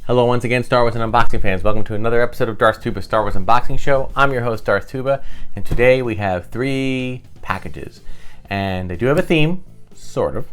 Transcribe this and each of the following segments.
Hello once again, Star Wars and Unboxing fans. Welcome to another episode of Darth Tuba Star Wars Unboxing Show. I'm your host, Darth Tuba, and today we have 3 packages. And they do have a theme, sort of.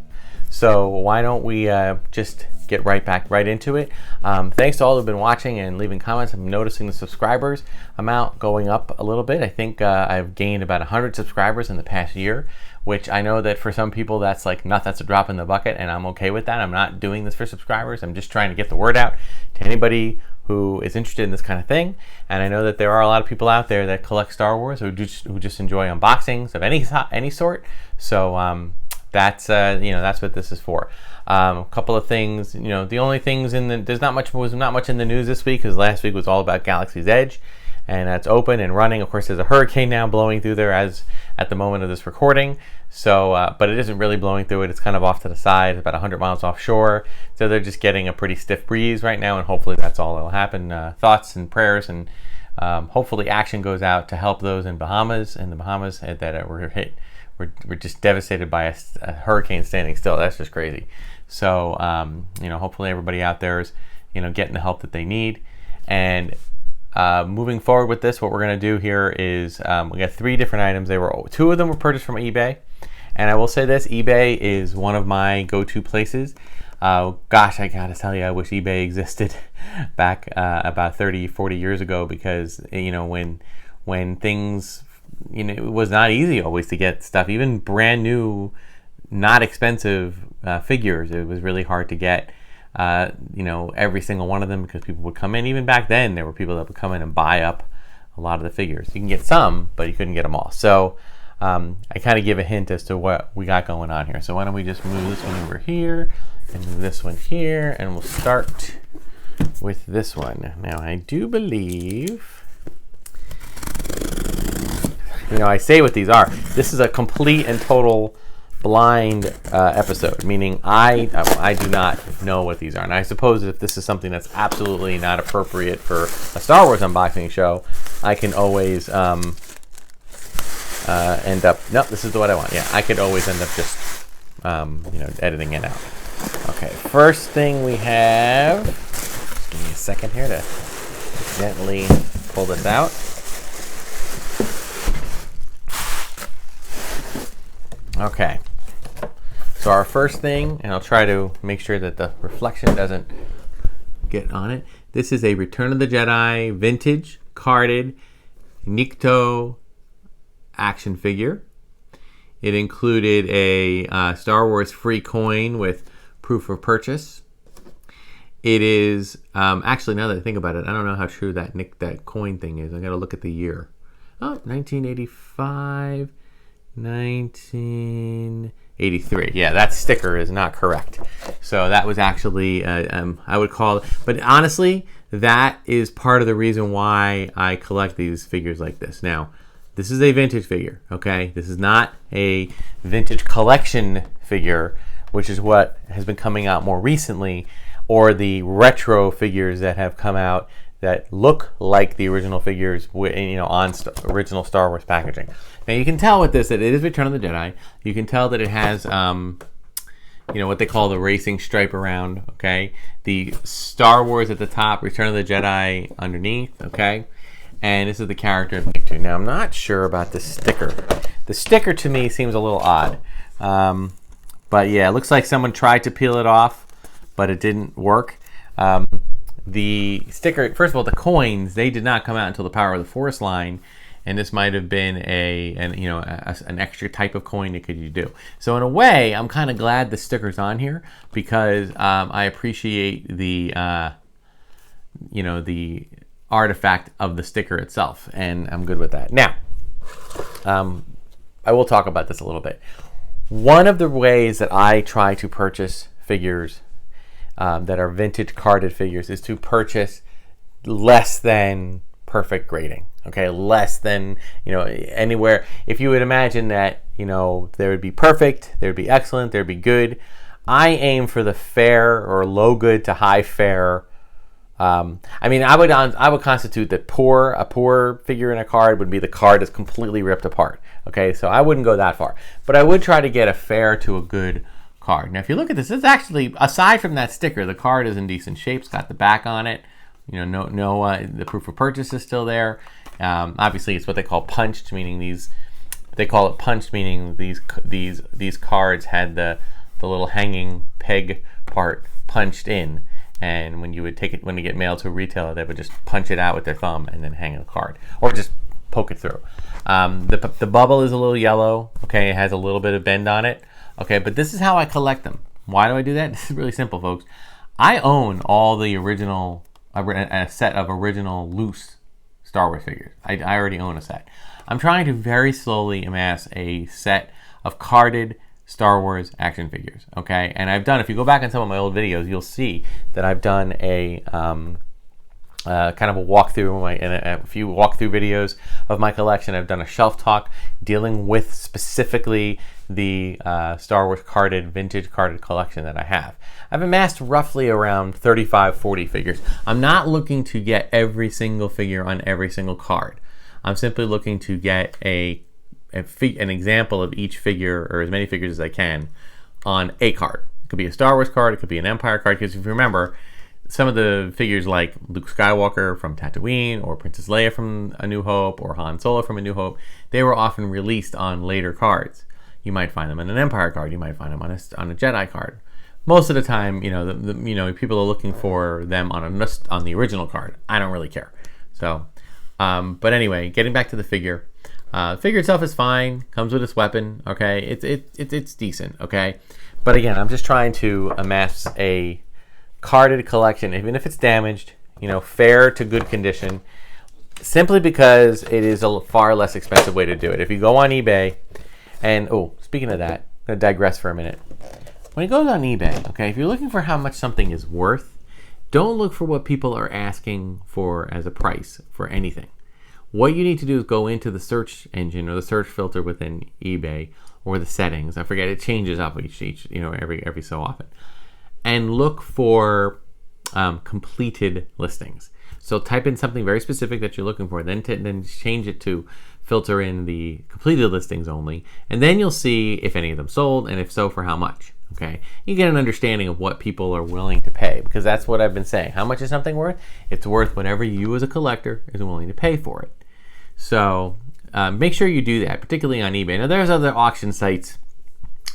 So why don't we just get right into it. Thanks to all who've been watching and leaving comments. I'm noticing the subscribers amount going up a little bit. I think I've gained about 100 subscribers in the past year, which I know that for some people that's a drop in the bucket, and I'm okay with that. I'm not doing this for subscribers. I'm just trying to get the word out to anybody who is interested in this kind of thing. And I know that there are a lot of people out there that collect Star Wars who just enjoy unboxings of any sort. So that's what this is for. A couple of things, the only things was not much in the news this week, because last week was all about Galaxy's Edge, and that's open and running. Of course, there's a hurricane now blowing through there as at the moment of this recording. So, but it isn't really blowing through it. It's kind of off to the side, about 100 miles offshore. So they're just getting a pretty stiff breeze right now, and hopefully that's all that'll happen. Thoughts and prayers, and hopefully action goes out to help those in the Bahamas that were hit. We're just devastated by a hurricane standing still. That's just crazy. So, hopefully everybody out there is, getting the help that they need. And moving forward with this, what we're going to do here is we got 3 different items. 2 of them were purchased from eBay. And I will say this, eBay is one of my go-to places. Gosh, I got to tell you, I wish eBay existed back about 30, 40 years ago, because, when things... it was not easy always to get stuff, even brand new, not expensive figures. It was really hard to get, every single one of them, because people would come in. Even back then, there were people that would come in and buy up a lot of the figures. You can get some, but you couldn't get them all. So I kind of give a hint as to what we got going on here. So why don't we just move this one over here and move this one here, and we'll start with this one. Now, I do believe... I say what these are. This is a complete and total blind episode, meaning I do not know what these are. And I suppose if this is something that's absolutely not appropriate for a Star Wars unboxing show, I can always end up... No, this is what I want. Yeah, I could always end up just, editing it out. Okay, first thing we have... Just give me a second here to gently pull this out. Okay, so our first thing, and I'll try to make sure that the reflection doesn't get on it. This is a Return of the Jedi vintage carded Nikto action figure. It included a Star Wars free coin with proof of purchase. It is, actually, now that I think about it, I don't know how true that coin thing is. I gotta look at the year. Oh, 1985... 1983. Yeah, that sticker is not correct. So that was actually, I would call it, but honestly, that is part of the reason why I collect these figures like this. Now, this is a vintage figure, okay? This is not a vintage collection figure, which is what has been coming out more recently, or the retro figures that have come out that look like the original figures, on original Star Wars packaging. Now you can tell with this that it is Return of the Jedi. You can tell that it has, what they call the racing stripe around. Okay, the Star Wars at the top, Return of the Jedi underneath. Okay, and this is the character of Nikto. Now I'm not sure about the sticker. The sticker to me seems a little odd, but yeah, it looks like someone tried to peel it off, but it didn't work. The sticker, first of all, the coins, they did not come out until the Power of the Force line, and this might have been an extra type of coin that you do. So in a way, I'm kind of glad the sticker's on here, because I appreciate the the artifact of the sticker itself, and I'm good with that. Now, I will talk about this a little bit. One of the ways that I try to purchase figures that are vintage carded figures is to purchase less than perfect grading. Okay, less than, anywhere. If you would imagine that, there would be perfect, there would be excellent, there would be good. I aim for the fair or low good to high fair. I would constitute that a poor figure in a card would be the card that's completely ripped apart. Okay, so I wouldn't go that far, but I would try to get a fair to a good card. Now, if you look at this, it's actually, aside from that sticker, the card is in decent shape. It's got the back on it. You know, the proof of purchase is still there. Obviously, it's what they call punched, meaning these cards had the little hanging peg part punched in, and when you get mailed to a retailer, they would just punch it out with their thumb and then hang a card, or just poke it through. The bubble is a little yellow. Okay, it has a little bit of bend on it. Okay, but this is how I collect them. Why do I do that? This is really simple, folks. I own all the original, a set of original loose Star Wars figures. I already own a set. I'm trying to very slowly amass a set of carded Star Wars action figures. Okay, and I've done, if you go back in some of my old videos, you'll see that I've done a kind of a walkthrough in a few walkthrough videos of my collection. I've done a shelf talk dealing with specifically the Star Wars vintage carded collection that I have. I've amassed roughly around 35-40 figures. I'm not looking to get every single figure on every single card. I'm simply looking to get an example of each figure, or as many figures as I can, on a card. It could be a Star Wars card, it could be an Empire card, because if you remember, some of the figures like Luke Skywalker from Tatooine, or Princess Leia from A New Hope, or Han Solo from A New Hope, they were often released on later cards. You might find them on an Empire card, you might find them on a Jedi card. Most of the time, people are looking for them on the original card. I don't really care. So, but anyway, getting back to the figure. The figure itself is fine. Comes with its weapon. Okay, it's decent. Okay, but again, I'm just trying to amass a carded collection, even if it's damaged. Fair to good condition, simply because it is a far less expensive way to do it. If you go on eBay, and speaking of that, I'm gonna digress for a minute. When you go on eBay, okay, if you're looking for how much something is worth, don't look for what people are asking for as a price for anything. What you need to do is go into the search engine or the search filter within eBay, or the settings. I forget, it changes up each every so often, and look for completed listings. So type in something very specific that you're looking for, then change it to filter in the completed listings only, and then you'll see if any of them sold, and if so, for how much. Okay, you get an understanding of what people are willing to pay, because that's what I've been saying. How much is something worth? It's worth whatever you as a collector is willing to pay for it. So make sure you do that, particularly on eBay. Now, there's other auction sites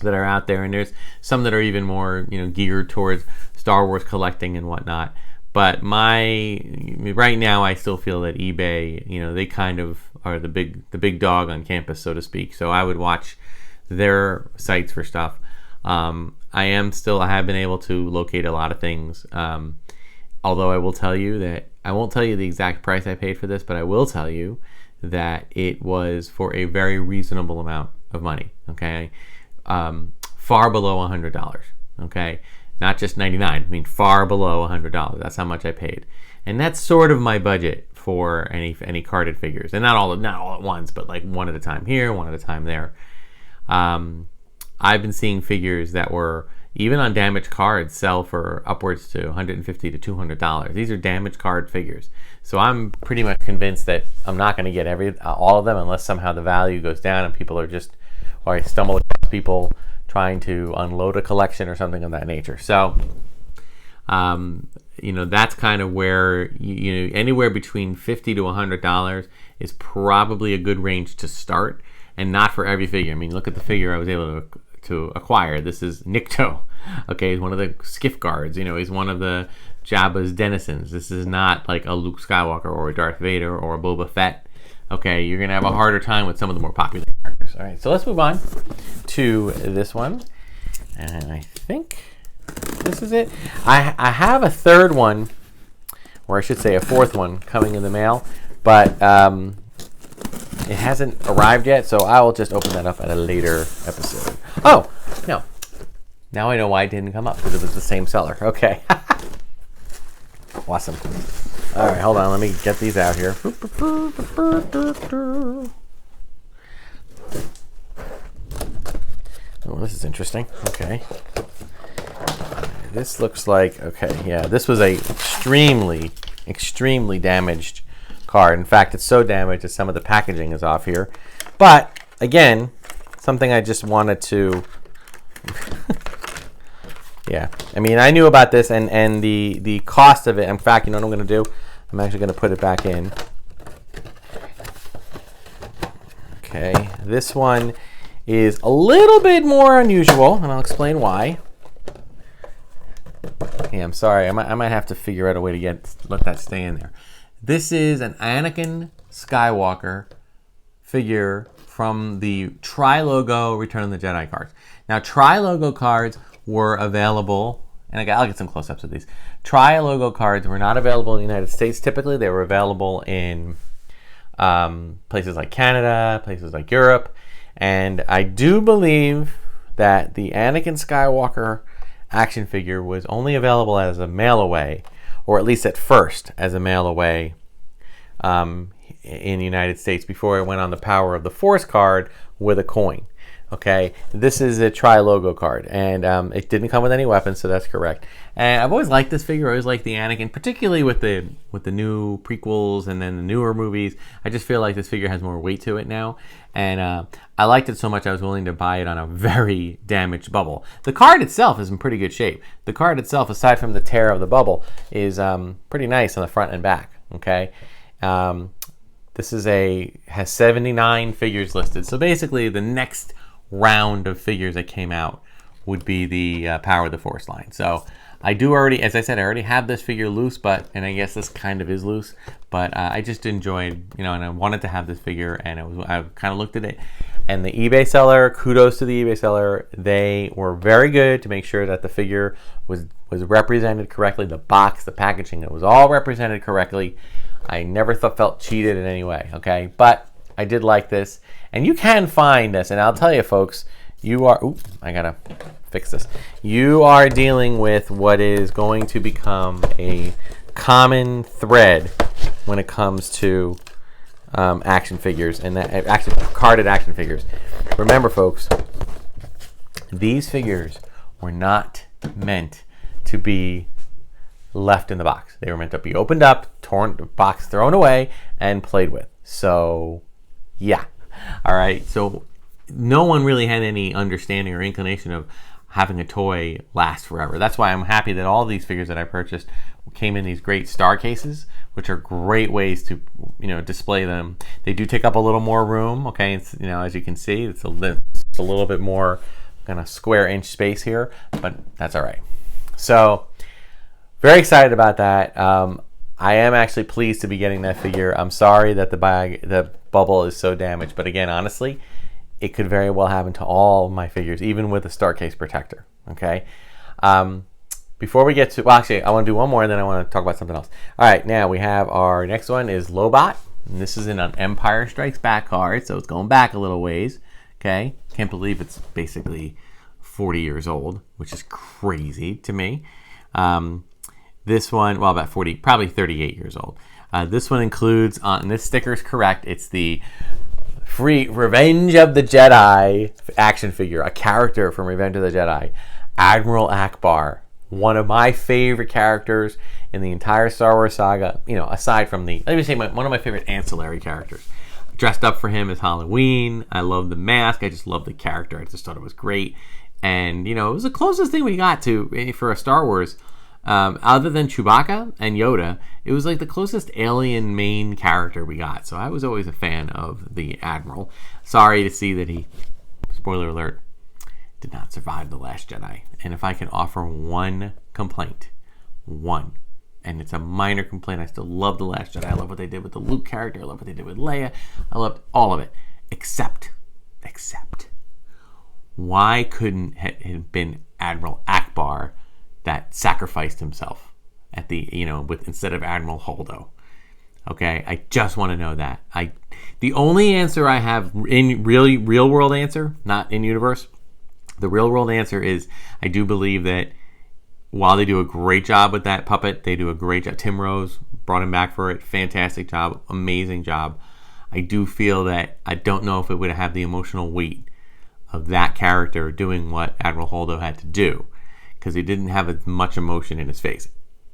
that are out there, and there's some that are even more geared towards Star Wars collecting and whatnot. But right now, I still feel that eBay, they kind of are the big dog on campus, so to speak. So I would watch their sites for stuff. I have been able to locate a lot of things. Although I will tell you that I won't tell you the exact price I paid for this, but I will tell you that it was for a very reasonable amount of money. Okay, far below $100. Okay. Not just $99, I mean far below $100. That's how much I paid. And that's sort of my budget for any carded figures. And not all at once, but like one at a time here, one at a time there. I've been seeing figures that were, even on damaged cards, sell for upwards to $150 to $200. These are damaged card figures. So I'm pretty much convinced that I'm not going to get all of them unless somehow the value goes down and people are just, or I stumble across people trying to unload a collection or something of that nature. So, that's kind of where, anywhere between $50 to $100 is probably a good range to start, and not for every figure. I mean, look at the figure I was able to acquire. This is Nikto. Okay, he's one of the skiff guards. He's one of the Jabba's denizens. This is not like a Luke Skywalker or a Darth Vader or a Boba Fett. Okay, you're going to have a harder time with some of the more popular characters. All right, so let's move on to this one. And I think this is it. I have a third one, or I should say a fourth one, coming in the mail. But it hasn't arrived yet, so I will just open that up at a later episode. Oh, no. Now I know why it didn't come up, because it was the same seller. Okay. Awesome. All right, hold on. Let me get these out here. Oh, this is interesting. Okay. This looks like, okay, yeah, this was a extremely damaged card. In fact, it's so damaged that some of the packaging is off here. But, again, something I just wanted to Yeah, I mean, I knew about this and the cost of it. In fact, you know what I'm going to do? I'm actually going to put it back in. Okay, this one is a little bit more unusual, and I'll explain why. Yeah, I'm sorry. I might have to figure out a way to let that stay in there. This is an Anakin Skywalker figure from the Tri-Logo Return of the Jedi cards. Now, Tri-Logo cards were available, and I'll get some close-ups of these. Tri-Logo cards were not available in the United States. Typically, they were available in places like Canada, places like Europe, and I do believe that the Anakin Skywalker action figure was only available as a mail-away, or at least at first as a mail-away in the United States before it went on the Power of the Force card with a coin. Okay, this is a Tri-Logo card, and it didn't come with any weapons, so that's correct. And I've always liked this figure. I always liked the Anakin, particularly with the new prequels and then the newer movies. I just feel like this figure has more weight to it now, and I liked it so much I was willing to buy it on a very damaged bubble. The card itself is in pretty good shape. The card itself, aside from the tear of the bubble, is pretty nice on the front and back. Okay. This has 79 figures listed. So basically, the next round of figures that came out would be the Power of the Force line. So I do already, as I said, I already have this figure loose, and I guess this kind of is loose, but I just enjoyed, and I wanted to have this figure, and I kind of looked at it, and the eBay seller, kudos to the eBay seller, they were very good to make sure that the figure was represented correctly, the box, the packaging, it was all represented correctly. I never felt cheated in any way, okay? But I did like this. And you can find this, and I'll tell you, folks, I gotta fix this. You are dealing with what is going to become a common thread when it comes to action figures, and carded action figures. Remember, folks, these figures were not meant to be left in the box. They were meant to be opened up, box thrown away, and played with. So, yeah. All right. So, no one really had any understanding or inclination of having a toy last forever. That's why I'm happy that all these figures that I purchased came in these great star cases, which are great ways to, display them. They do take up a little more room. Okay. It's, as you can see, it's a little bit more kind of square inch space here, but that's all right. So, very excited about that. I am actually pleased to be getting that figure. I'm sorry that the bubble is so damaged, but again, honestly, it could very well happen to all my figures, even with a star case protector. Okay. Before we get to, actually, I want to do one more, and then I want to talk about something else. All right, now we have our next one is Lobot, and this is in an Empire Strikes Back card, so it's going back a little ways. Okay, can't believe it's basically 40 years old, which is crazy to me. This one, well, about 40, probably 38 years old. This one includes, and this sticker is correct, it's the free Revenge of the Jedi action figure, a character from Revenge of the Jedi, Admiral Ackbar, one of my favorite characters in the entire Star Wars saga, aside from one of my favorite ancillary characters. Dressed up for him as Halloween. I love the mask. I just love the character. I just thought it was great. And, it was the closest thing we got to for a Star Wars. Other than Chewbacca and Yoda, it was like the closest alien main character we got. So I was always a fan of the Admiral. Sorry to see that he, spoiler alert, did not survive The Last Jedi. And if I can offer one complaint, and it's a minor complaint, I still love The Last Jedi. I love what they did with the Luke character. I love what they did with Leia. I loved all of it, except, why couldn't it have been Admiral Ackbar that sacrificed himself at the, instead of Admiral Holdo? Okay, I just want to know that. The only answer I have in real world answer, not in universe, the real world answer is I do believe that while they do a great job with that puppet, they do a great job. Tim Rose brought him back for it. Fantastic job, amazing job. I do feel that I don't know if it would have the emotional weight of that character doing what Admiral Holdo had to do, because he didn't have as much emotion in his face.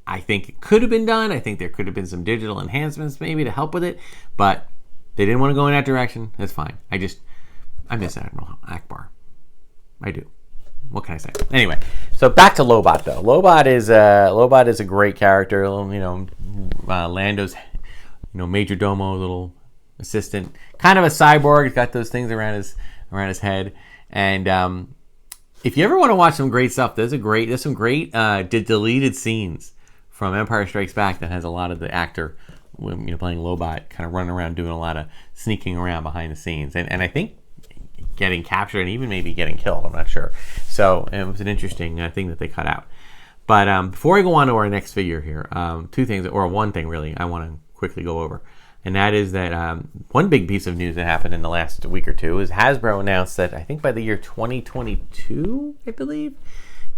I think it could have been done. I think there could have been some digital enhancements maybe to help with it, but they didn't want to go in that direction. That's fine. I miss Admiral Ackbar. I do. what can I say? Anyway, so back to Lobot though. Lobot is a great character. Lando's major domo, little assistant, kind of a cyborg. He's got those things around his head. And if you ever want to watch some great stuff, there's some great deleted scenes from Empire Strikes Back that has a lot of the actor playing Lobot kind of running around doing a lot of sneaking around behind the scenes, and I think getting captured and even maybe getting killed. I'm not sure. So it was an interesting thing that they cut out. But before I go on to our next figure here, two things, or one thing really, I want to quickly go over. And that is that one big piece of news that happened in the last week or two is Hasbro announced that I think by the year 2022, I believe,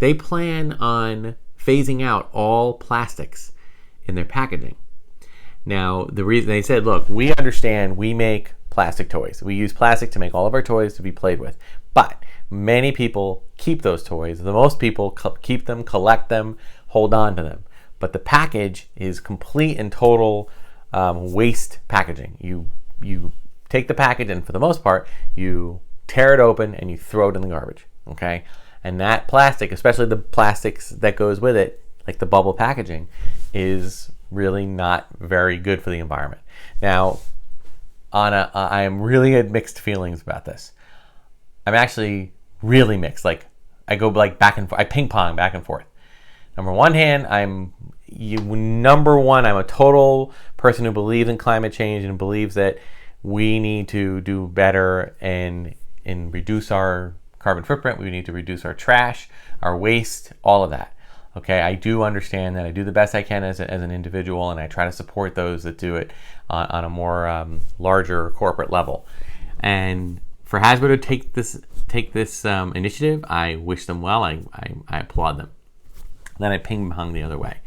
they plan on phasing out all plastics in their packaging. Now, the reason they said, look, we understand we make plastic toys. We use plastic to make all of our toys to be played with. But many people keep those toys. The most people keep them, collect them, hold on to them. But the package is complete and total waste packaging. You take the package and for the most part, you tear it open and you throw it in the garbage. Okay? And that plastic, especially the plastics that goes with it, like the bubble packaging, is really not very good for the environment. Now, I am really at mixed feelings about this. I'm actually really mixed. Like I go like back and forth. I ping pong back and forth. I'm a total person who believes in climate change and believes that we need to do better and reduce our carbon footprint. We need to reduce our trash, our waste, all of that. Okay, I do understand that. I do the best I can as an individual, and I try to support those that do it on a more larger corporate level. And for Hasbro to take this initiative, I wish them well. I applaud them. Then I ping pong the other way.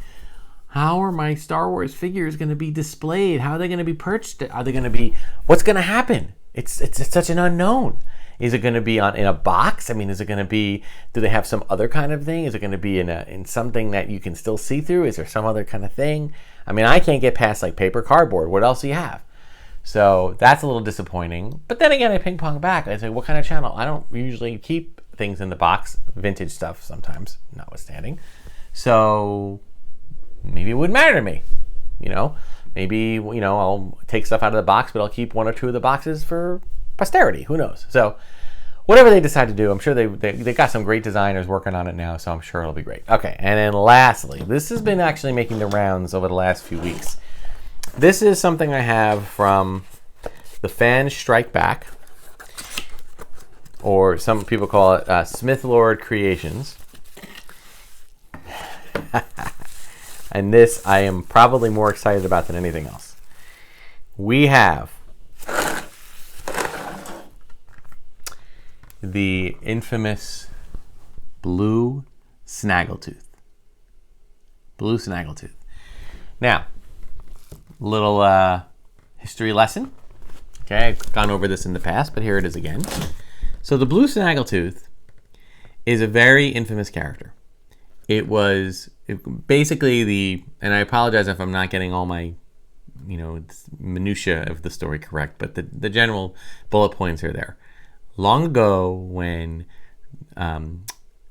How are my Star Wars figures going to be displayed? How are they going to be purchased? Are they going to be? What's going to happen? It's such an unknown. Is it going to be in a box? I mean, is it going to be? Do they have some other kind of thing? Is it going to be in something that you can still see through? Is there some other kind of thing? I mean, I can't get past like paper, cardboard. What else do you have? So that's a little disappointing. But then again, I ping pong back. I say, what kind of channel? I don't usually keep things in the box, vintage stuff sometimes, notwithstanding. So maybe it wouldn't matter to me. Maybe I'll take stuff out of the box, but I'll keep one or two of the boxes for posterity. Who knows? So whatever they decide to do, I'm sure they got some great designers working on it now, so I'm sure it'll be great. Okay, and then lastly, this has been actually making the rounds over the last few weeks. This is something I have from the Fans Strike Back, or some people call it Smith Lord Creations. And this I am probably more excited about than anything else. We have the infamous blue Snaggletooth. Blue Snaggletooth. Now, little history lesson. Okay, I've gone over this in the past, but here it is again. So the blue Snaggletooth is a very infamous character. It was basically and I apologize if I'm not getting all my minutia of the story correct, but the general bullet points are there. Long ago, when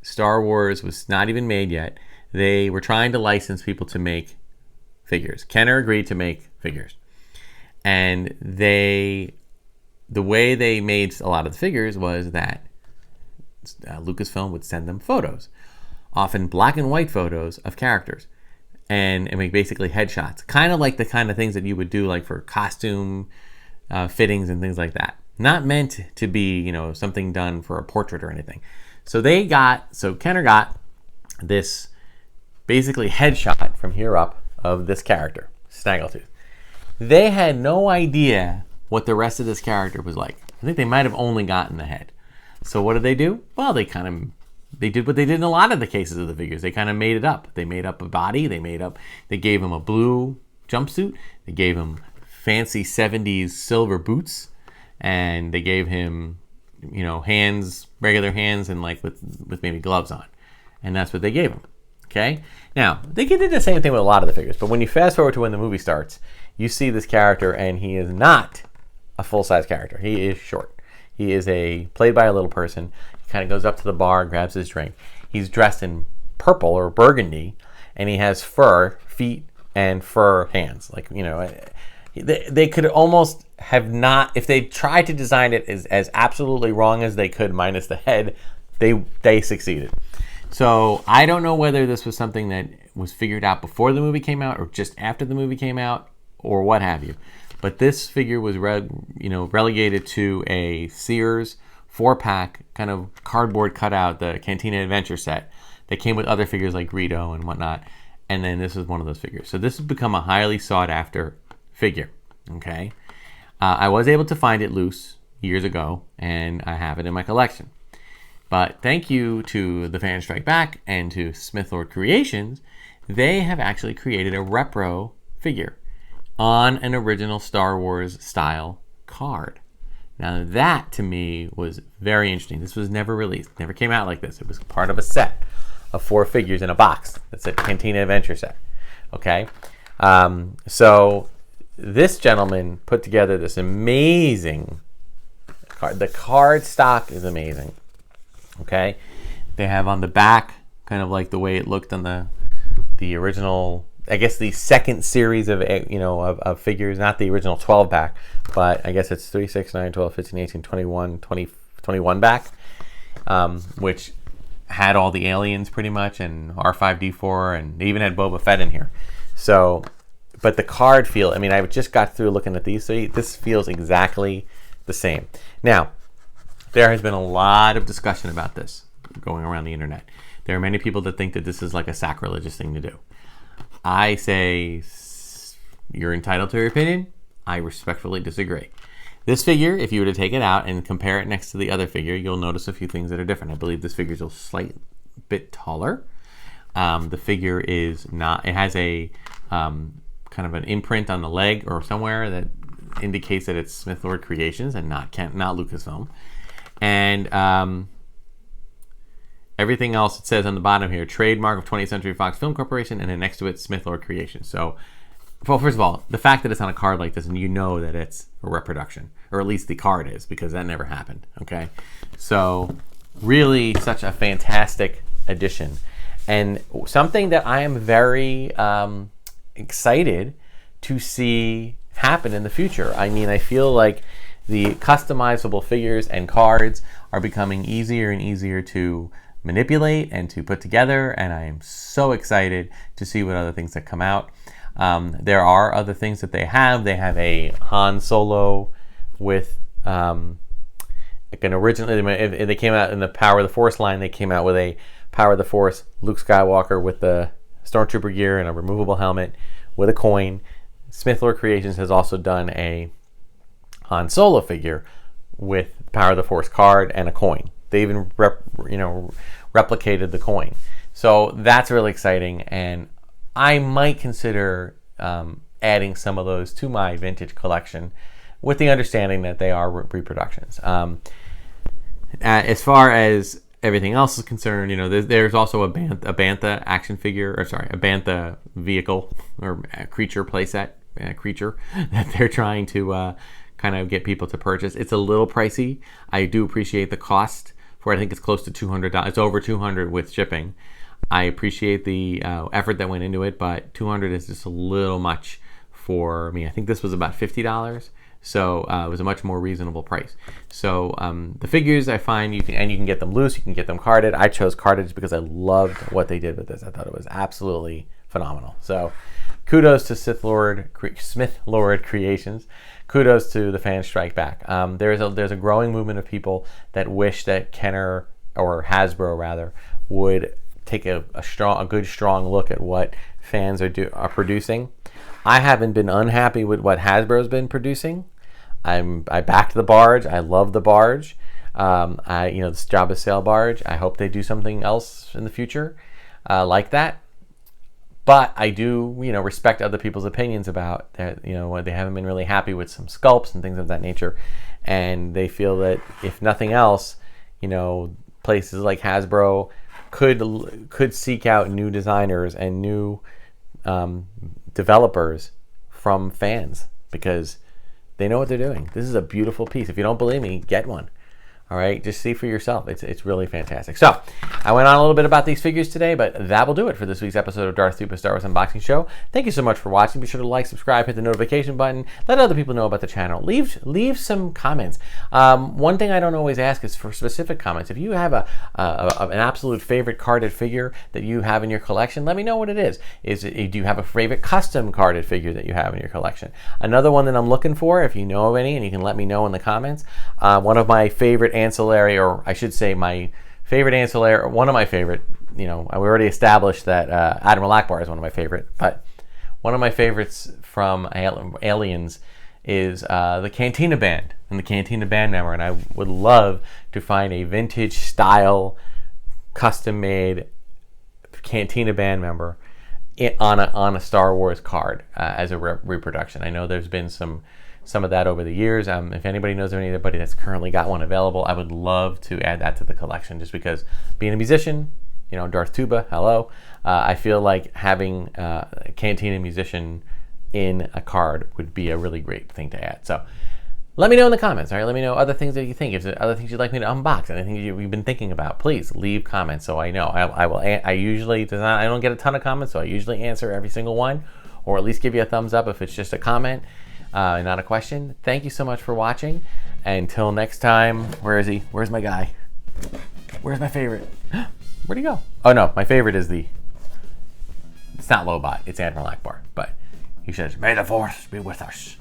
Star Wars was not even made yet, they were trying to license people to make figures. Kenner agreed to make figures. And the way they made a lot of the figures was that Lucasfilm would send them photos, often black and white photos of characters, and make basically headshots, kind of like the kind of things that you would do like for costume fittings and things like that. Not meant to be, something done for a portrait or anything. So Kenner got this basically headshot from here up of this character, Snaggletooth. They had no idea what the rest of this character was like. I think they might have only gotten the head. So what did they do? Well, they did what they did in a lot of the cases of the figures. They kind of made it up. They made up a body. They gave him a blue jumpsuit. They gave him fancy 70s silver boots. And they gave him, hands, regular hands, and like with maybe gloves on. And that's what they gave him. Okay? Now, they did the same thing with a lot of the figures. But when you fast forward to when the movie starts, you see this character, and he is not a full-size character. He is short. He is played by a little person. kind of goes up to the bar and grabs his drink. He's dressed in purple or burgundy, and he has fur feet and fur hands. Like, you know, they could almost have not, if they tried to design it as absolutely wrong as they could, minus the head, they succeeded. So I don't know whether this was something that was figured out before the movie came out or just after the movie came out or what have you. But this figure was relegated to a Sears 4-pack kind of cardboard cutout, the Cantina Adventure set that came with other figures like Greedo and whatnot. And then this is one of those figures. So this has become a highly sought after figure. Okay. I was able to find it loose years ago, and I have it in my collection. But thank you to the Fan Strike Back and to Smith Lord Creations, they have actually created a repro figure on an original Star Wars style card. Now that to me was very interesting. This was never released, never came out like this. It was part of a set of 4 figures in a box. That's a Cantina Adventure set. Okay, so this gentleman put together this amazing card. The card stock is amazing. Okay, they have on the back kind of like the way it looked on the original, I guess the second series of figures, not the original 12 back, but I guess it's 3, 6, 9, 12, 15, 18, 21, 20, 21 back, which had all the aliens pretty much and R5D4, and they even had Boba Fett in here. So, but the card feel, I mean, I just got through looking at these, so this feels exactly the same. Now, there has been a lot of discussion about this going around the internet. There are many people that think that this is like a sacrilegious thing to do. I say you're entitled to your opinion. I respectfully disagree. This figure, if you were to take it out and compare it next to the other figure, you'll notice a few things that are different. I believe this figure is a slight bit taller. The figure is not, it has a kind of an imprint on the leg or somewhere that indicates that it's Smith Lord Creations and not Lucasfilm. And everything else it says on the bottom here, trademark of 20th Century Fox Film Corporation, and then next to it, Smith Lord Creations. So, well, first of all, the fact that it's on a card like this, and you know that it's a reproduction, or at least the card is, because that never happened, okay? So, really such a fantastic addition. And something that I am very excited to see happen in the future. I mean, I feel like the customizable figures and cards are becoming easier and easier to manipulate and to put together, and I am so excited to see what other things that come out. There are other things that they have. They have a Han Solo with like an originally, they came out in the Power of the Force line, they came out with a Power of the Force Luke Skywalker with the Stormtrooper gear and a removable helmet with a coin. Smith Lord Creations has also done a Han Solo figure with Power of the Force card and a coin. They even replicated the coin. So that's really exciting, and I might consider adding some of those to my vintage collection with the understanding that they are reproductions. As far as everything else is concerned, there's also a Bantha action figure, a Bantha vehicle or creature playset, creature that they're trying to kind of get people to purchase. It's a little pricey. I do appreciate the cost for it. I think it's close to $200. It's over $200 with shipping. I appreciate the effort that went into it, but $200 is just a little much for me. I think this was about $50, so it was a much more reasonable price. So the figures I find you can get them loose, you can get them carded. I chose carded because I loved what they did with this. I thought it was absolutely phenomenal. So kudos to Smith Lord Creations. Kudos to the Fan Strike Back. There's a growing movement of people that wish that Kenner, or Hasbro rather, would take a good strong look at what fans are producing. I haven't been unhappy with what Hasbro's been producing. I backed the barge. I love the barge. This Jabba sail barge. I hope they do something else in the future like that. But I do, respect other people's opinions about that. They haven't been really happy with some sculpts and things of that nature, and they feel that if nothing else, places like Hasbro could seek out new designers and new developers from fans, because they know what they're doing. This is a beautiful piece. If you don't believe me, get one. All right, just see for yourself. It's really fantastic. So, I went on a little bit about these figures today, but that will do it for this week's episode of Darth Tuba Star Wars Unboxing Show. Thank you so much for watching. Be sure to like, subscribe, hit the notification button. Let other people know about the channel. Leave some comments. One thing I don't always ask is for specific comments. If you have an absolute favorite carded figure that you have in your collection, let me know what it is. Do you have a favorite custom carded figure that you have in your collection? Another one that I'm looking for, if you know of any, and you can let me know in the comments. One of my favorite ancillary, or I should say my favorite ancillary, one of my favorite, we already established that Admiral Ackbar is one of my favorite, but one of my favorites from Aliens is the Cantina Band and the Cantina Band member, and I would love to find a vintage style, custom made Cantina Band member on a Star Wars card as a reproduction. I know there's been some of that over the years. If anybody knows of anybody that's currently got one available, I would love to add that to the collection, just because being a musician, Darth Tuba, hello, I feel like having a Cantina musician in a card would be a really great thing to add. So let me know in the comments, all right? Let me know other things that you think. If there's other things you'd like me to unbox, anything you've been thinking about, please leave comments so I know. I usually I don't get a ton of comments, so I usually answer every single one, or at least give you a thumbs up if it's just a comment. Not a question. Thank you so much for watching. Until next time, where is he? Where's my guy? Where's my favorite? Where'd he go? Oh no, my favorite is it's not Lobot, it's Admiral Ackbar. But he says, "May the Force be with us."